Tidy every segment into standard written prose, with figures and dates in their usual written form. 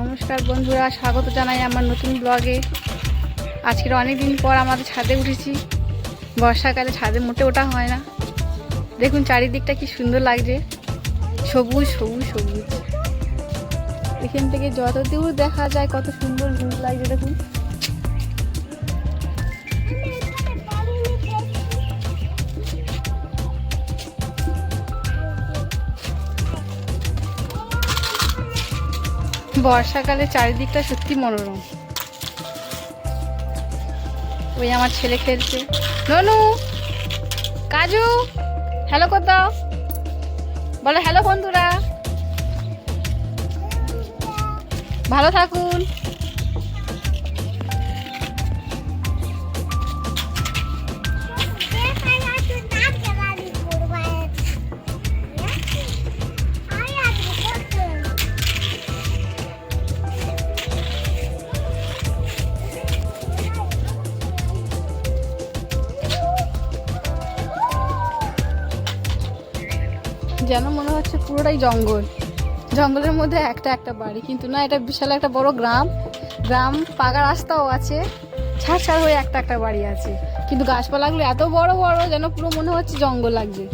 নমস্কার বন্ধুরা, স্বাগত জানাই আমার নতুন ব্লগে। আজকের অনেক দিন পর আমাদের ছাদে উঠেছি। বর্ষাকালে ছাদে মোটে ওঠা হয় না। দেখুন চারিদিকটা কি সুন্দর লাগছে, সবুজ সবুজ সবুজ। এখান থেকে যত দূর দেখা যায় কত সুন্দর ভিউ লাগছে। দেখুন বর্ষাকালে চারিদিকটা সত্যি মনোরম। ওই আমার ছেলে খেলছে। ননু, কাজু, হ্যালো কর দাও, বলো হ্যালো বন্ধুরা, ভালো থাকুন। যেন মনে হচ্ছে পুরোটাই জঙ্গল, জঙ্গলের মধ্যে একটা একটা বাড়ি, কিন্তু না, এটা বিশাল একটা বড় গ্রাম। পাকা রাস্তাও আছে, ছাড় ছাড় হয়ে একটা একটা বাড়ি আছে, কিন্তু গাছপালাগুলো এত বড় বড় যেন পুরো মনে হচ্ছে জঙ্গল লাগছে।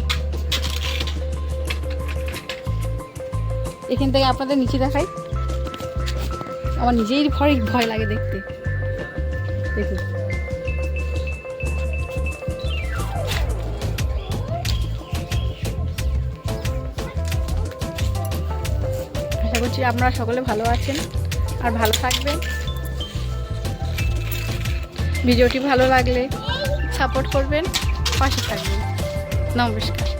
এখান থেকে আপনাদের নিচে দেখাই, আমার নিজেই ভয় লাগে দেখতে। দেখুন আশা করছি আপনারা সকলে ভালো আছেন আর ভালো থাকবেন। ভিডিওটি ভালো লাগলে সাপোর্ট করবেন, পাশে থাকবেন। নমস্কার।